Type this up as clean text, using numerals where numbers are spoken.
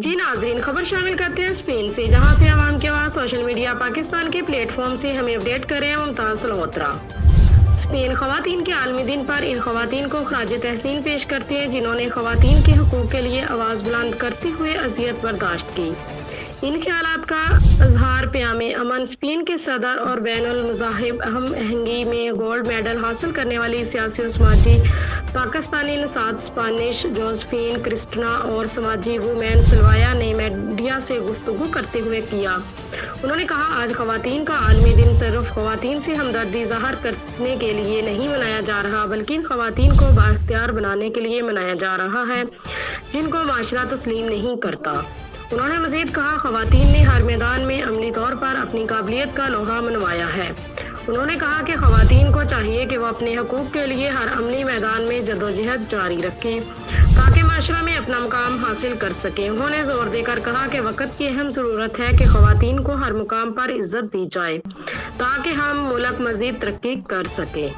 जी नाजरीन, खबर शामिल करते हैं स्पेन से, जहां से अवाम की आवाज़ सोशल मीडिया पाकिस्तान के प्लेटफॉर्म से हमें अपडेट कर रहे हैं मुमताज़ मल्होत्रा। स्पेन खवातीन के आलमी दिन पर इन खवातीन को खराज तहसीन पेश करती है जिन्होंने खवातीन के हकूक़ के लिए आवाज़ बुलंद करते हुए अजियत बर्दाश्त की। इन ख्यालात का इजहार प्यामे अमन स्पेन के सदर और बैनुल मज़ाहिब अहम आहंगी में गोल्ड मेडल हासिल करने वाली सियासी और समाजी पाकिस्तानी नसाद स्पेनिश जोसेफिन क्रिस्टिना और समाजी वुमेन सिल्वाया ने मीडिया से गुफ्तगू करते हुए किया। उन्होंने कहा, आज खवातीन का आलमी दिन सिर्फ खवातीन से हमदर्दी ज़ाहिर करने के लिए नहीं मनाया जा रहा, बल्कि खवातीन को बाख्तियार बनाने के लिए मनाया जा रहा है जिनको माशरा तस्लीम नहीं करता। उन्होंने मजीद कहा, खवातीन ने हर मैदान में अमली तौर पर अपनी काबिलियत का लोहा मनवाया है। उन्होंने कहा कि खवातीन को चाहिए कि वो अपने हकूक़ के लिए हर अमली मैदान में जदोजहद जारी रखें ताकि माशरा में अपना मुकाम हासिल कर सकें। उन्होंने जोर देकर कहा कि वक्त की अहम ज़रूरत है कि खवातीन को हर मुकाम पर इज्जत दी जाए ताकि हम मुल्क मज़ीद तरक्की कर सके।